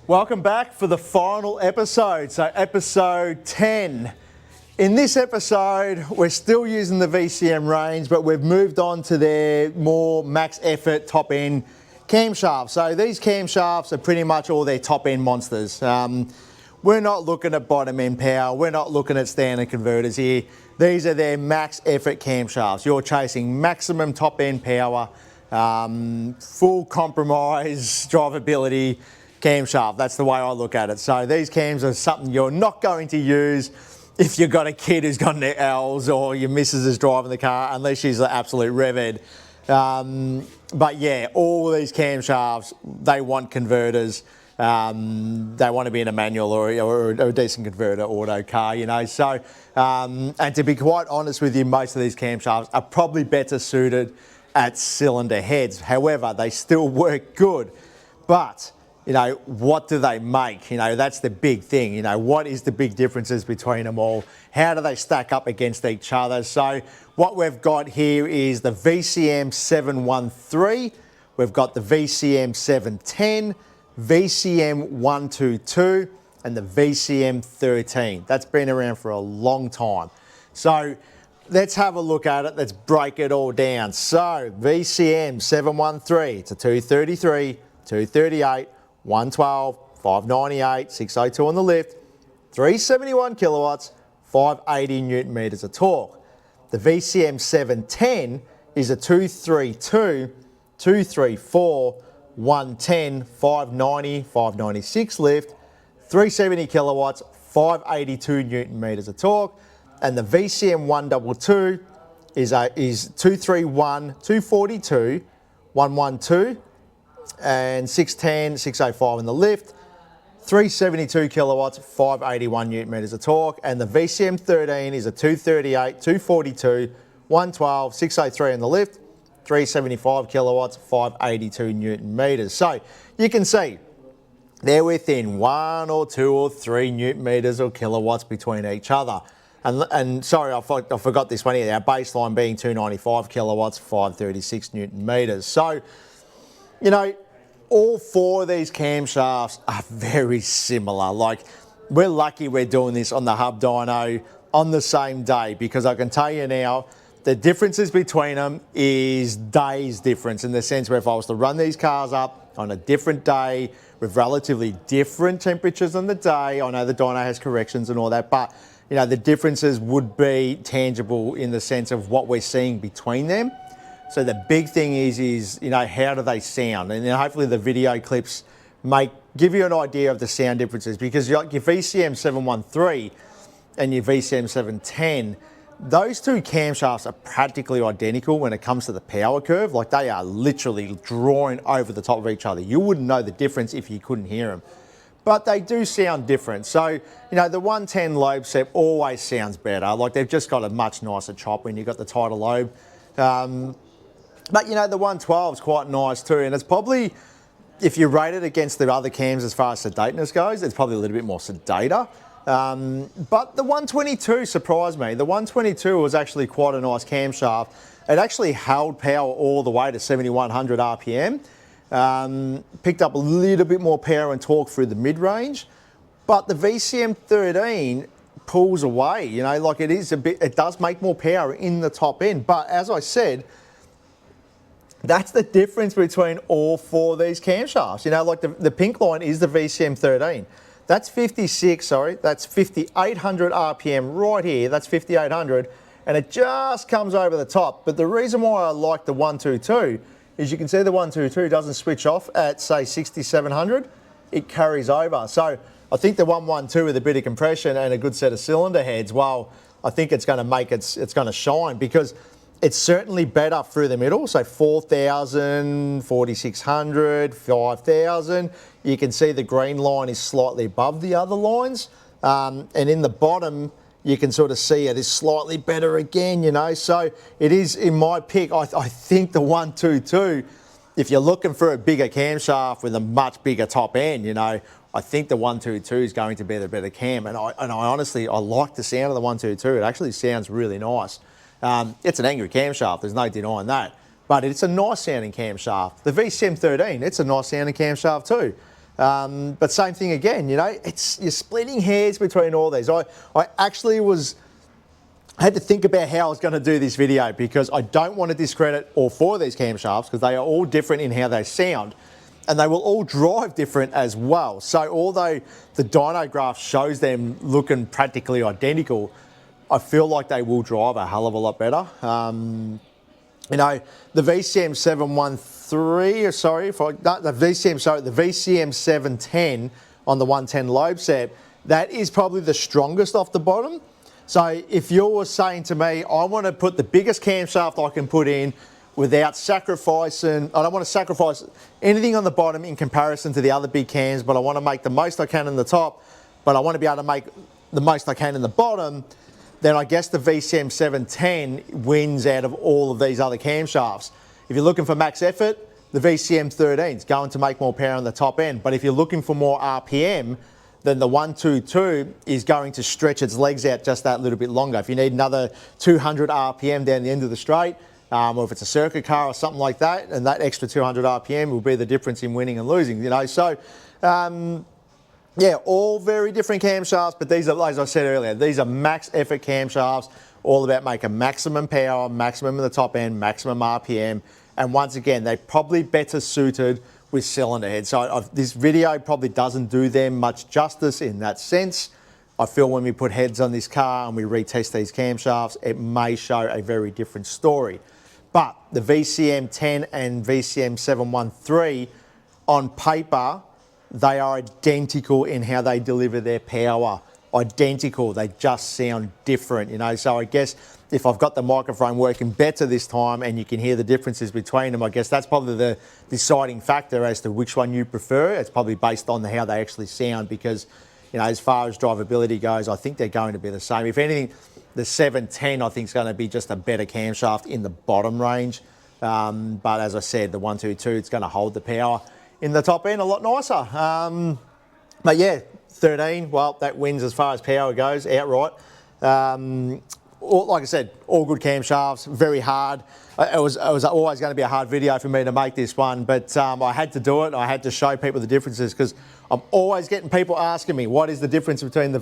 Welcome back for the final episode, so episode 10. In this episode, we're still using the VCM range, but we've moved on to their more max effort top end camshafts. So these camshafts are pretty much all their top end monsters. We're not looking at bottom end power, we're not looking at standard converters here. These are their max effort camshafts. You're chasing maximum top end power, full compromise drivability camshaft. That's the way I look at it. So these cams are something you're not going to use if you've got a kid who's got an L's or your missus is driving the car, unless she's an absolute revhead. But yeah, all these camshafts, they want converters. They want to be in a manual or a decent converter auto car, you know. So, and to be quite honest with you, most of these camshafts are probably better suited at cylinder heads. However, they still work good. But you know, what do they make? You know, that's the big thing. You know, what is the big differences between them all? How do they stack up against each other? So what we've got here is the VCM 713, we've got the VCM 710, VCM 122, and the VCM 13. That's been around for a long time. So let's have a look at it. Let's break it all down. So VCM 713, it's a 233, 238, 112, 598, 602 on the lift, 371 kilowatts, 580 newton meters of torque. The VCM 710 is a 232, 234, 110, 590, 596 lift, 370 kilowatts, 582 newton meters of torque. And the VCM 122 is 231, 242, 112, and 610, 605 in the lift, 372 kilowatts, 581 newton meters of torque. And the VCM 13 is a 238, 242, 112, 603 in the lift, 375 kilowatts, 582 newton meters. So you can see they're within 1 or 2 or 3 newton meters or kilowatts between each other. And sorry, I forgot this one here, our baseline being 295 kilowatts, 536 newton meters. So, you know, all 4 of these camshafts are very similar. Like, we're lucky we're doing this on the hub dyno on the same day, because I can tell you now, the differences between them is days difference, in the sense where if I was to run these cars up on a different day with relatively different temperatures on the day, I know the dyno has corrections and all that, but you know, the differences would be tangible in the sense of what we're seeing between them. So the big thing is you know, how do they sound? And then hopefully the video clips give you an idea of the sound differences, because your VCM 713 and your VCM 710, those two camshafts are practically identical when it comes to the power curve. Like, they are literally drawing over the top of each other. You wouldn't know the difference if you couldn't hear them. But they do sound different. So, you know, the 110 lobe set always sounds better. Like, they've just got a much nicer chop when you've got the tighter lobe. But, you know, the 112 is quite nice too. And it's probably, if you rate it against the other cams as far as sedateness goes, it's probably a little bit more sedater. But the 122 surprised me. The 122 was actually quite a nice camshaft. It actually held power all the way to 7,100 RPM. Picked up a little bit more power and torque through the mid-range. But the VCM 13 pulls away, you know, like it does make more power in the top end. But as I said, that's the difference between all 4 of these camshafts. You know, like the pink line is the VCM 13. That's 5,800 RPM right here. That's 5,800, and it just comes over the top. But the reason why I like the 122 is you can see the 122 doesn't switch off at, say, 6,700. It carries over. So I think the 112 with a bit of compression and a good set of cylinder heads, well, I think it's going to make it's going to shine, because it's certainly better through the middle. So 4,000, 4,600, 5,000. You can see the green line is slightly above the other lines. And in the bottom, you can sort of see it is slightly better again, you know. So it is, in my pick, I think the 122, if you're looking for a bigger camshaft with a much bigger top end, you know, I think the 122 is going to be the better cam. And I honestly, I like the sound of the 122. It actually sounds really nice. It's an angry camshaft, there's no denying that. But it's a nice sounding camshaft. The VCM 13, it's a nice sounding camshaft too. But same thing again, you know, you're splitting hairs between all these. I actually I had to think about how I was going to do this video because I don't want to discredit all four of these camshafts because they are all different in how they sound and they will all drive different as well. So although the dyno graph shows them looking practically identical, I feel like they will drive a hell of a lot better. You know, the VCM 713, the VCM 710 on the 110 lobe set, that is probably the strongest off the bottom. So if you're saying to me, I want to put the biggest camshaft I can put in without sacrificing, I don't want to sacrifice anything on the bottom in comparison to the other big cams, but I want to make the most I can in the top, but I want to be able to make the most I can in the bottom, then I guess the VCM 710 wins out of all of these other camshafts. If you're looking for max effort, the VCM 13 is going to make more power on the top end. But if you're looking for more RPM, then the 122 is going to stretch its legs out just that little bit longer. If you need another 200 RPM down the end of the straight, or if it's a circuit car or something like that, and that extra 200 RPM will be the difference in winning and losing, you know. So, yeah, all very different camshafts, but these are, as I said earlier, these are max effort camshafts, all about making maximum power, maximum in the top end, maximum RPM. And once again, they're probably better suited with cylinder heads. So this video probably doesn't do them much justice in that sense. I feel when we put heads on this car and we retest these camshafts, it may show a very different story. But the VCM 10 and VCM 713 on paper, they are identical in how they deliver their power. Identical, they just sound different, you know. So I guess if I've got the microphone working better this time and you can hear the differences between them, I guess that's probably the deciding factor as to which one you prefer. It's probably based on how they actually sound because, you know, as far as drivability goes, I think they're going to be the same. If anything, the 710 I think is going to be just a better camshaft in the bottom range. But as I said, the 122, it's going to hold the power in the top end a lot nicer. But yeah, 13, well, that wins as far as power goes, outright. Like I said, all good camshafts, very hard. It was always going to be a hard video for me to make this one, but I had to do it. I had to show people the differences because I'm always getting people asking me what is the difference between the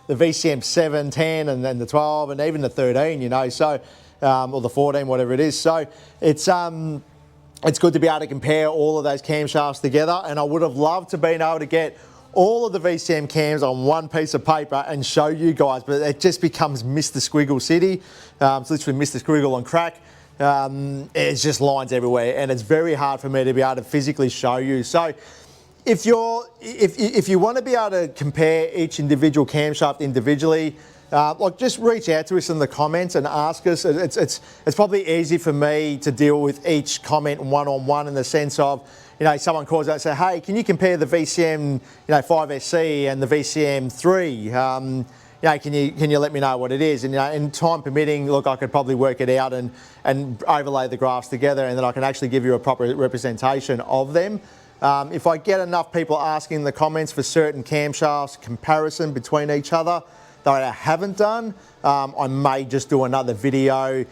VCM 710 and then the 12 and even the 13, you know, so, or the 14, whatever it is. So it's good to be able to compare all of those camshafts together, and I would have loved to been able to get all of the VCM cams on one piece of paper and show you guys, but it just becomes Mr. Squiggle City. It's literally Mr. Squiggle on crack. It's just lines everywhere, and it's very hard for me to be able to physically show you. So if you want to be able to compare each individual camshaft individually, like just reach out to us in the comments and ask us. It's probably easy for me to deal with each comment one-on-one in the sense of, you know, someone calls out and say, hey, can you compare the VCM, you know, 5SC and the VCM 3? You know, can you let me know what it is? And, you know, in time permitting, look, I could probably work it out and overlay the graphs together, and then I can actually give you a proper representation of them. If I get enough people asking in the comments for certain camshafts, comparison between each other that I haven't done, I may just do another video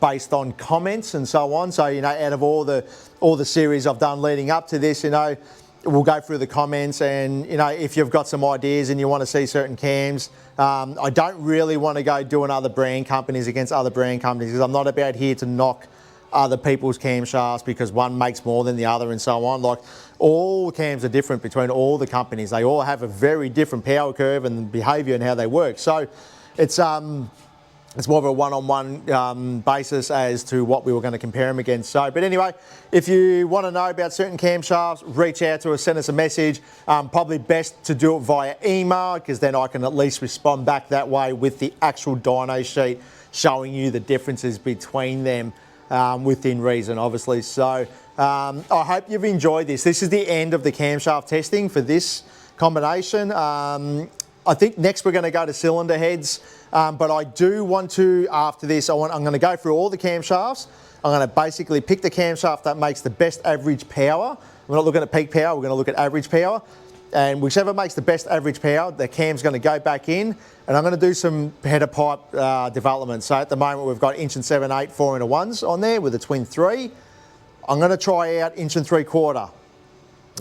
based on comments and so on. So, you know, out of all the series I've done leading up to this, you know, we'll go through the comments, and, you know, if you've got some ideas and you want to see certain cams, I don't really want to go doing other brand companies against other brand companies because I'm not about here to knock other people's camshafts because one makes more than the other and so on. Like, all cams are different between all the companies. They all have a very different power curve and behaviour and how they work. So it's more of a one-on-one basis as to what we were going to compare them against. So, but anyway, if you want to know about certain camshafts, reach out to us, send us a message. Probably best to do it via email because then I can at least respond back that way with the actual dyno sheet showing you the differences between them within reason, obviously. So I hope you've enjoyed this. This is the end of the camshaft testing for this combination. I think next we're going to go to cylinder heads. But I do want to, after this, I'm going to go through all the camshafts. I'm going to basically pick the camshaft that makes the best average power. We're not looking at peak power, we're going to look at average power. And whichever makes the best average power, the cam's going to go back in. And I'm going to do some header pipe development. So at the moment we've got 1 7/8 4-inter-1s on there with a twin 3. I'm going to try out 1 3/4.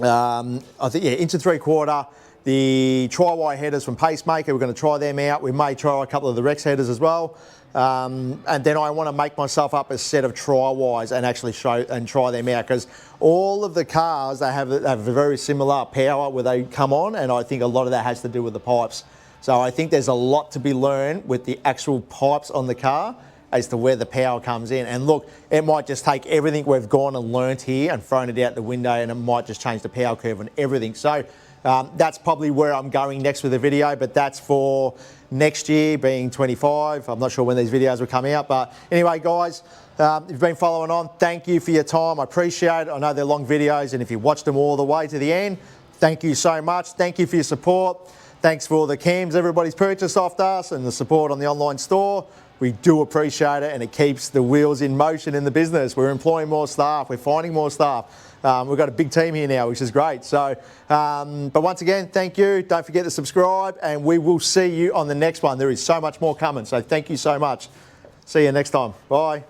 I think, yeah, inch and 3/4. The tri-wire headers from Pacemaker, we're going to try them out. We may try a couple of the Rex headers as well. And then I want to make myself up a set of tri-wires and actually show and try them out, because all of the cars, they have a very similar power where they come on, and I think a lot of that has to do with the pipes. So I think there's a lot to be learned with the actual pipes on the car as to where the power comes in. And look, it might just take everything we've gone and learnt here and thrown it out the window, and it might just change the power curve and everything. So that's probably where I'm going next with the video, but that's for next year, being 25. I'm not sure when these videos will come out, but anyway, guys, if you've been following on, thank you for your time. I appreciate it. I know they're long videos, and if you watched them all the way to the end, thank you so much. Thank you for your support. Thanks for all the cams everybody's purchased off us and the support on the online store. We do appreciate it, and it keeps the wheels in motion in the business. We're employing more staff. We're finding more staff. We've got a big team here now, which is great. So, but once again, thank you. Don't forget to subscribe, and we will see you on the next one. There is so much more coming. So thank you so much. See you next time. Bye.